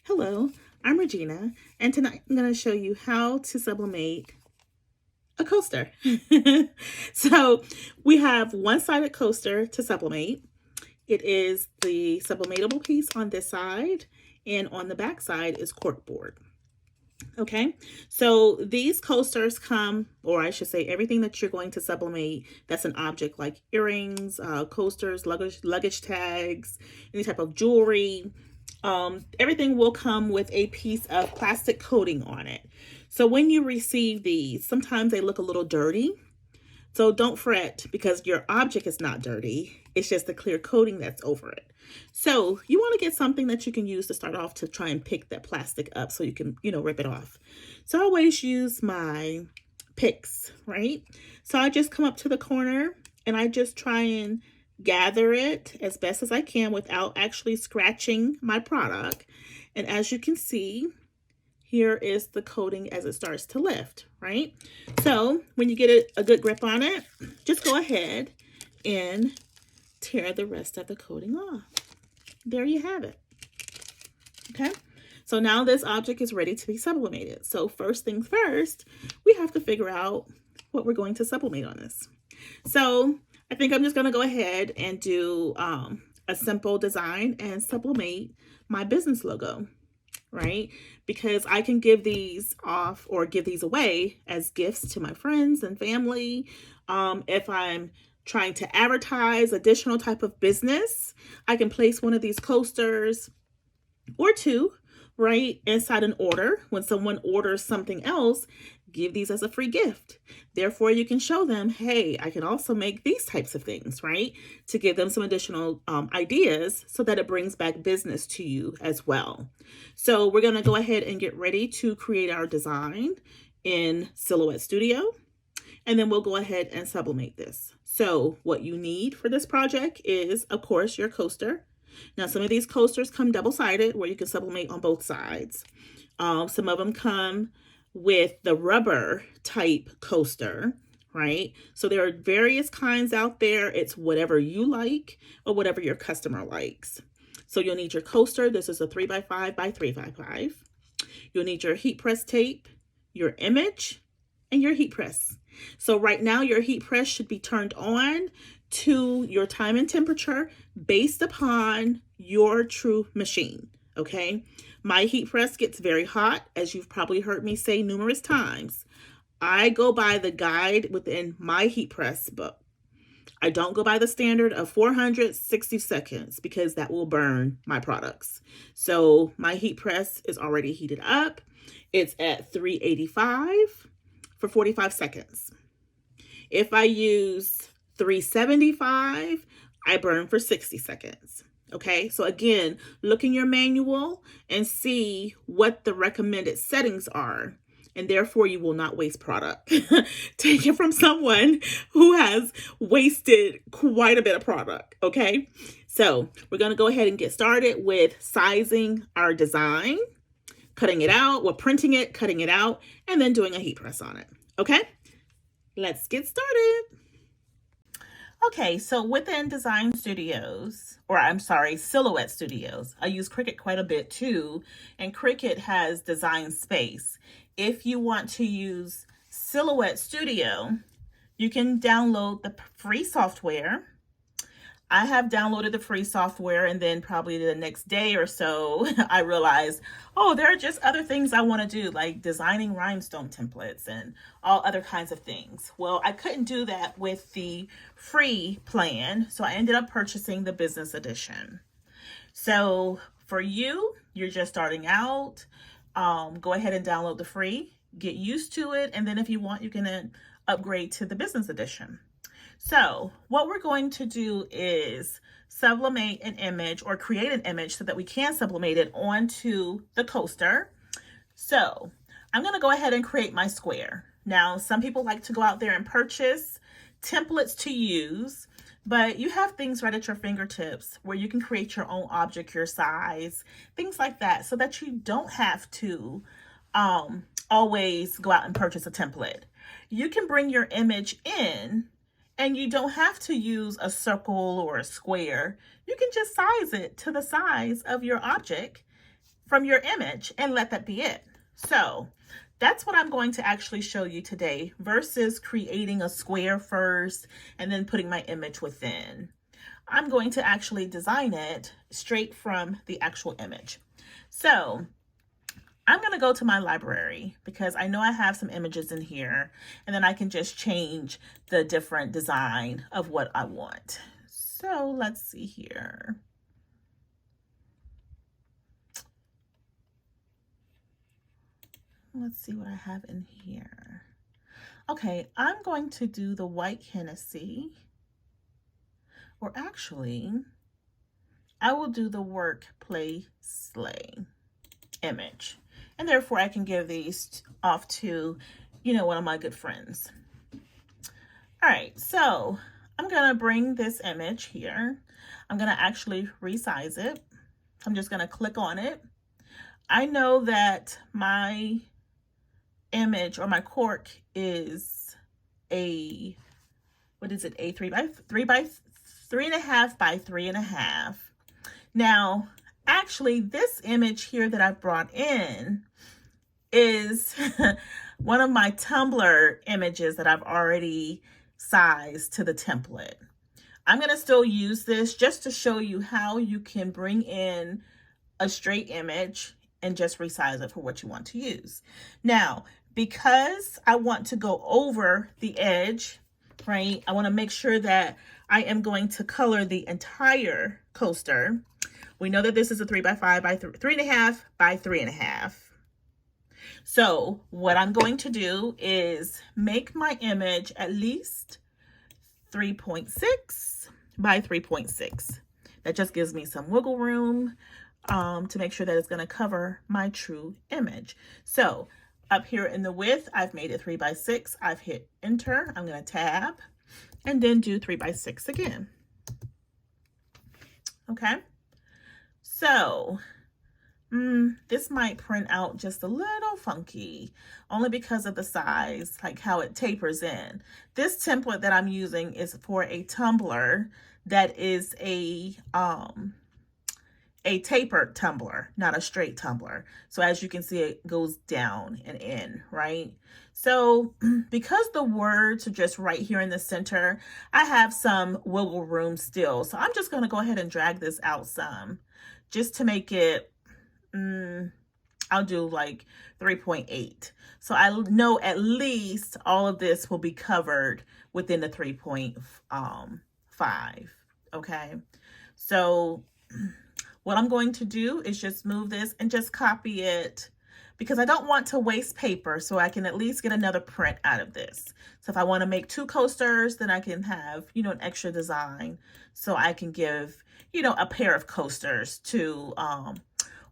Hello, I'm Regina, and tonight I'm going to show you how to sublimate a coaster. So we have one-sided coaster to sublimate. It is the sublimatable piece on this side, and on the back side is corkboard. Okay, so these coasters come, or I should say everything that you're going to sublimate that's an object like earrings, coasters, luggage tags, any type of jewelry, everything will come with a piece of plastic coating on it. So when you receive these, sometimes they look a little dirty. So don't fret because your object is not dirty. It's just the clear coating that's over it. So you want to get something that you can use to start off to try and pick that plastic up so you can, rip it off. So I always use my picks, right? So I just come up to the corner and I just try and gather it as best as I can without actually scratching my product. And as you can see, here is the coating as it starts to lift, right? So when you get a good grip on it, just go ahead and tear the rest of the coating off. There you have it. Okay, so now this object is ready to be sublimated. So first things first, we have to figure out what we're going to sublimate on this. So I think I'm just going to go ahead and do a simple design and sublimate my business logo, right? Because I can give these off or give these away as gifts to my friends and family. If I'm trying to advertise additional type of business, I can place one of these coasters or two, right, inside an order. When someone orders something else, give these as a free gift. Therefore, you can show them, hey, I can also make these types of things, right? To give them some additional ideas so that it brings back business to you as well. So we're going to go ahead and get ready to create our design in Silhouette Studio. And then we'll go ahead and sublimate this. So what you need for this project is, of course, your coaster. Now, some of these coasters come double-sided where you can sublimate on both sides. Some of them come with the rubber type coaster, right? So there are various kinds out there. It's whatever you like or whatever your customer likes. So you'll need your coaster. This is a 3x5 by 3x5. You'll need your heat press tape, your image, and your heat press. So right now your heat press should be turned on to your time and temperature based upon your true machine, okay? My heat press gets very hot, as you've probably heard me say numerous times. I go by the guide within my heat press book. I don't go by the standard of 460 seconds because that will burn my products. So my heat press is already heated up. It's at 385 for 45 seconds. If I use 375, I burn for 60 seconds. Okay, so again, look in your manual and see what the recommended settings are, and therefore you will not waste product. Take it from someone who has wasted quite a bit of product, okay? So we're gonna go ahead and get started with sizing our design, cutting it out, we're printing it, cutting it out, and then doing a heat press on it, okay? Let's get started. Okay, so within Design Studios, or I'm sorry, Silhouette Studios, I use Cricut quite a bit too, and Cricut has Design Space. If you want to use Silhouette Studio, you can download the free software. I have downloaded the free software, and then probably the next day or so, I realized, oh, there are just other things I want to do, like designing rhinestone templates and all other kinds of things. Well, I couldn't do that with the free plan, so I ended up purchasing the business edition. So for you, you're just starting out, go ahead and download the free, get used to it, and then if you want, you can upgrade to the business edition. So what we're going to do is sublimate an image or create an image so that we can sublimate it onto the coaster. So I'm going to go ahead and create my square. Now, some people like to go out there and purchase templates to use, but you have things right at your fingertips where you can create your own object, your size, things like that, so that you don't have to always go out and purchase a template. You can bring your image in, and you don't have to use a circle or a square. You can just size it to the size of your object from your image and let that be it. So that's what I'm going to actually show you today versus creating a square first and then putting my image within. I'm going to actually design it straight from the actual image. So I'm going to go to my library because I know I have some images in here, and then I can just change the different design of what I want. So let's see here. Let's see what I have in here. Okay, I'm going to do the white Hennessy, or actually, I will do the work, play, slay image. And therefore I can give these off to, one of my good friends. All right, so I'm gonna bring this image here. I'm gonna actually resize it. I'm just gonna click on it. I know that my image or my cork is a, what is it? A 3 by 3.5 by 3.5. Now, actually, this image here that I brought in is one of my Tumblr images that I've already sized to the template. I'm going to still use this just to show you how you can bring in a straight image and just resize it for what you want to use. Now, because I want to go over the edge, right, I want to make sure that I am going to color the entire coaster. We know that this is a 3 by 5 by 3.5 by 3.5. So what I'm going to do is make my image at least 3.6 by 3.6. That just gives me some wiggle room to make sure that it's going to cover my true image. So up here in the width, I've made it 3 by 6. I've hit enter. I'm going to tab and then do 3 by 6 again. Okay. So this might print out just a little funky, only because of the size, like how it tapers in. This template that I'm using is for a tumbler that is a tapered tumbler, not a straight tumbler. So as you can see, it goes down and in, right? So because the words are just right here in the center, I have some wiggle room still. So I'm just going to go ahead and drag this out some just to make it, I'll do like 3.8. So I know at least all of this will be covered within the 3.5. Okay. So what I'm going to do is just move this and just copy it because I don't want to waste paper, so I can at least get another print out of this. So if I want to make 2 coasters, then I can have, an extra design so I can give, a pair of coasters to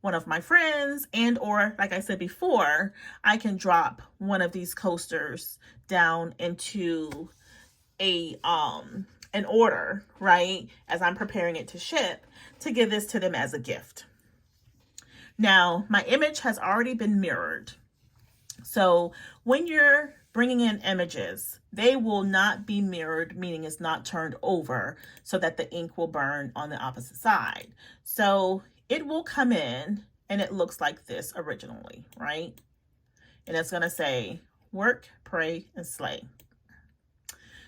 one of my friends, and or like I said before, I can drop one of these coasters down into a an order, right, as I'm preparing it to ship, to give this to them as a gift. Now, my image has already been mirrored. So when you're bringing in images, they will not be mirrored, meaning it's not turned over so that the ink will burn on the opposite side. So it will come in and it looks like this originally, right? And it's going to say work, pray, and slay.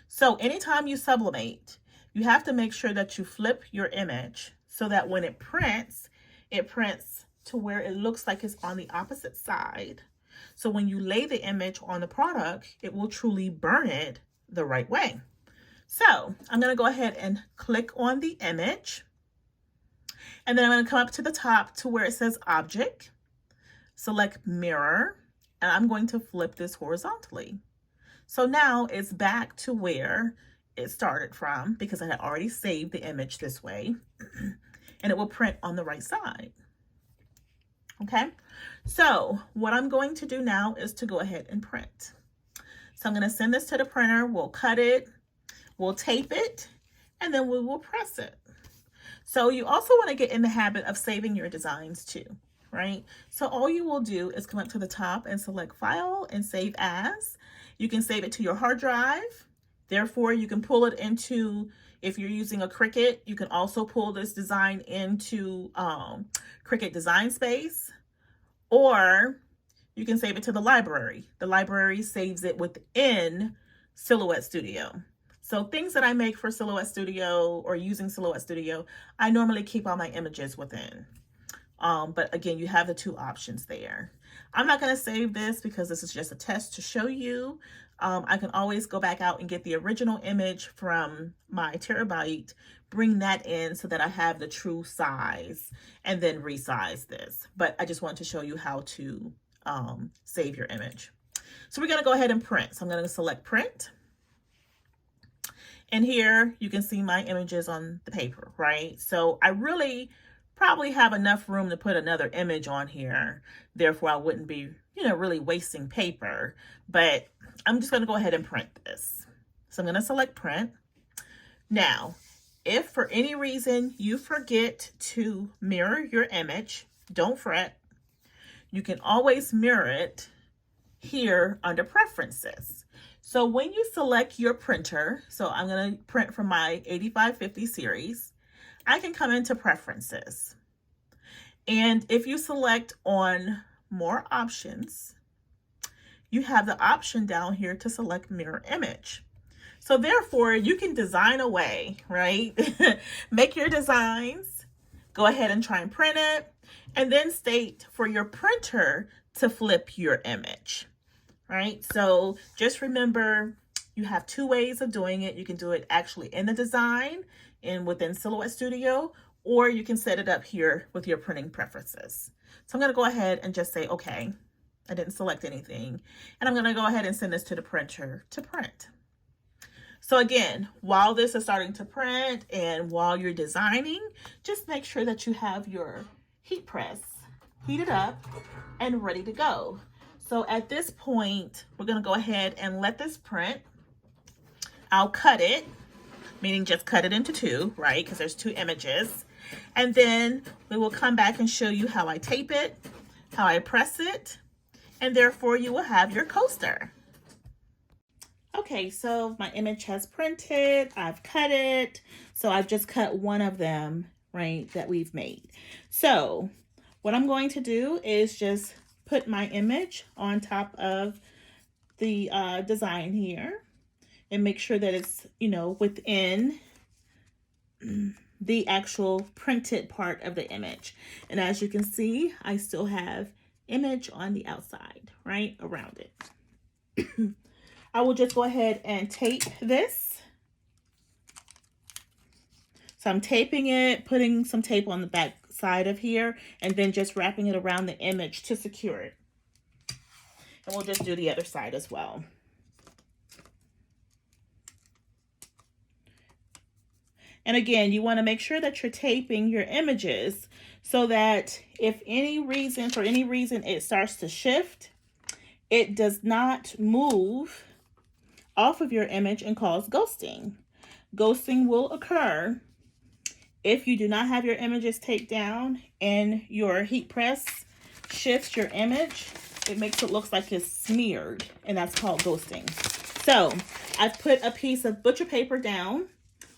So anytime you sublimate, you have to make sure that you flip your image so that when it prints to where it looks like it's on the opposite side. So when you lay the image on the product, it will truly burn it the right way. So I'm going to go ahead and click on the image. And then I'm going to come up to the top to where it says object, select mirror, and I'm going to flip this horizontally. So now it's back to where it started from because I had already saved the image this way, and it will print on the right side. Okay, so what I'm going to do now is to go ahead and print. So I'm going to send this to the printer, we'll cut it, we'll tape it, and then we will press it. So you also want to get in the habit of saving your designs too, right? So all you will do is come up to the top and select File and Save As. You can save it to your hard drive. Therefore, you can pull it into, if you're using a Cricut, you can also pull this design into Cricut Design Space, or you can save it to the library. The library saves it within Silhouette Studio. So things that I make for Silhouette Studio or using Silhouette Studio, I normally keep all my images within. But again, you have the two options there. I'm not going to save this because this is just a test to show you. I can always go back out and get the original image from my terabyte, bring that in so that I have the true size, and then resize this. But I just want to show you how to save your image. So we're going to go ahead and print. So I'm going to select print. And here you can see my images on the paper, right? So I really probably have enough room to put another image on here. Therefore, I wouldn't be, really wasting paper. But I'm just going to go ahead and print this. So I'm going to select print. Now, if for any reason you forget to mirror your image, don't fret. You can always mirror it here under preferences. So when you select your printer, so I'm going to print from my 8550 series, I can come into preferences. And if you select on more options, you have the option down here to select mirror image. So therefore you can design away, right? Make your designs, go ahead and try and print it, and then state for your printer to flip your image. Right? So just remember, you have two ways of doing it. You can do it actually in the design and within Silhouette Studio, or you can set it up here with your printing preferences. So I'm going to go ahead and just say, okay, I didn't select anything. And I'm going to go ahead and send this to the printer to print. So again, while this is starting to print and while you're designing, just make sure that you have your heat press heated up and ready to go. So at this point, we're going to go ahead and let this print. I'll cut it, meaning just cut it into two, right? Because there's two images. And then we will come back and show you how I tape it, how I press it, and therefore you will have your coaster. Okay, so my image has printed, I've cut it. So I've just cut one of them, right, that we've made. So what I'm going to do is just put my image on top of the design here and make sure that it's, within the actual printed part of the image. And as you can see, I still have image on the outside, right, around it. I will just go ahead and tape this. So I'm taping it, putting some tape on the back side of here, and then just wrapping it around the image to secure it. And we'll just do the other side as well. And again, you want to make sure that you're taping your images so that if for any reason it starts to shift, it does not move off of your image and cause ghosting. Ghosting will occur if you do not have your images taped down and your heat press shifts your image. It makes it look like it's smeared, and that's called ghosting. So I've put a piece of butcher paper down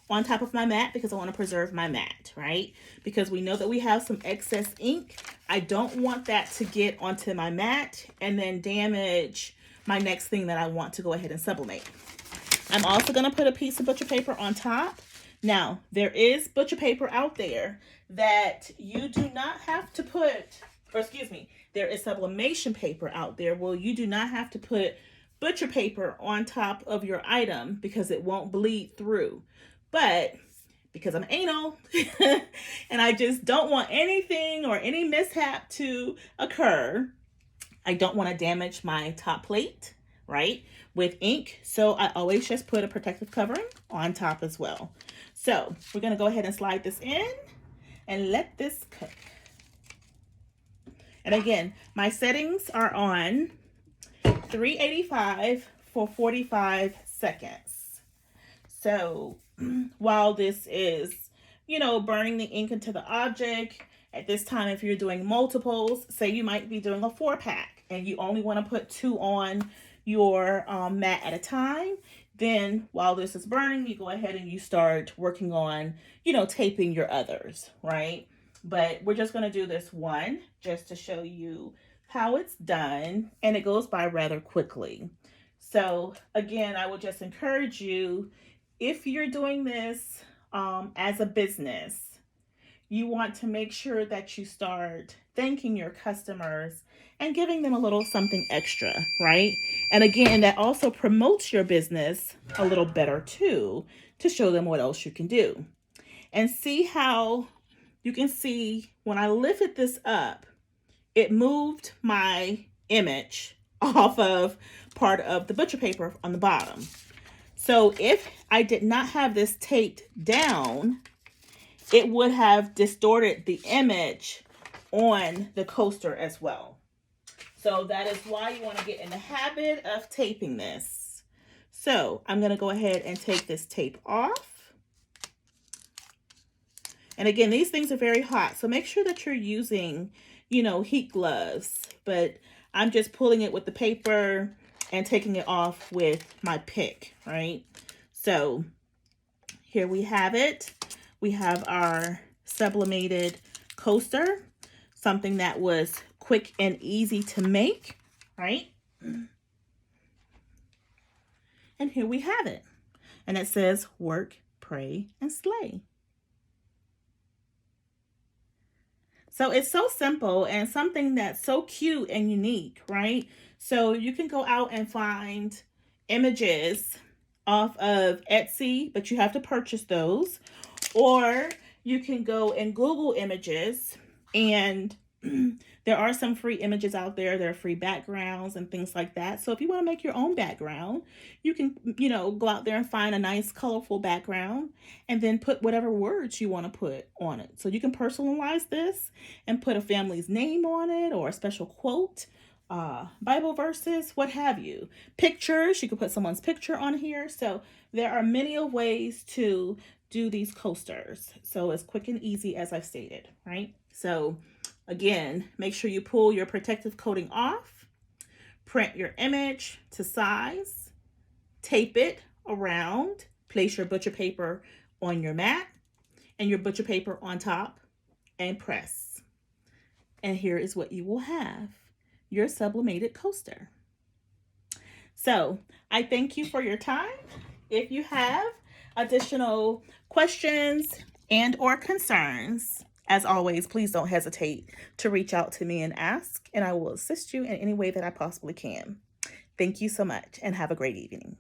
on top of my mat because I want to preserve my mat, right? Because we know that we have some excess ink. I don't want that to get onto my mat and then damage my next thing that I want to go ahead and sublimate. I'm also going to put a piece of butcher paper on top. Now, there is butcher paper out there that you do not have to put, there is sublimation paper out there where you do not have to put butcher paper on top of your item because it won't bleed through. But because I'm anal and I just don't want anything or any mishap to occur, I don't want to damage my top plate, right, with ink. So I always just put a protective covering on top as well. So we're going to go ahead and slide this in and let this cook. And again, my settings are on 385 for 45 seconds. So while this is, burning the ink into the object, at this time, if you're doing multiples, say you might be doing a 4-pack and you only want to put 2 on your mat at a time, Then while this is burning, you go ahead and you start working on, taping your others, right? But we're just going to do this one just to show you how it's done, and it goes by rather quickly. So again, I would just encourage you, if you're doing this as a business, you want to make sure that you start thanking your customers and giving them a little something extra, right? And again, that also promotes your business a little better too, to show them what else you can do. And see how you can see when I lifted this up, it moved my image off of part of the butcher paper on the bottom. So if I did not have this taped down, it would have distorted the image on the coaster as well. So that is why you want to get in the habit of taping this. So I'm going to go ahead and take this tape off. And again, these things are very hot, so make sure that you're using, heat gloves. But I'm just pulling it with the paper and taking it off with my pick, right? So here we have it. We have our sublimated coaster, something that was quick and easy to make, right? And here we have it. And it says, work, pray, and slay. So it's so simple and something that's so cute and unique, right? So you can go out and find images off of Etsy, but you have to purchase those. Or you can go and Google images, and there are some free images out there. There are free backgrounds and things like that. So if you want to make your own background, you can, go out there and find a nice colorful background and then put whatever words you want to put on it. So you can personalize this and put a family's name on it or a special quote, Bible verses, what have you. Pictures, you can put someone's picture on here. So there are many ways to do these coasters. So it's quick and easy, as I've stated, right? So again, make sure you pull your protective coating off, print your image to size, tape it around, place your butcher paper on your mat and your butcher paper on top, and press. And here is what you will have, your sublimated coaster. So I thank you for your time. If you have additional questions and or concerns, as always, please don't hesitate to reach out to me and ask, and I will assist you in any way that I possibly can. Thank you so much and have a great evening.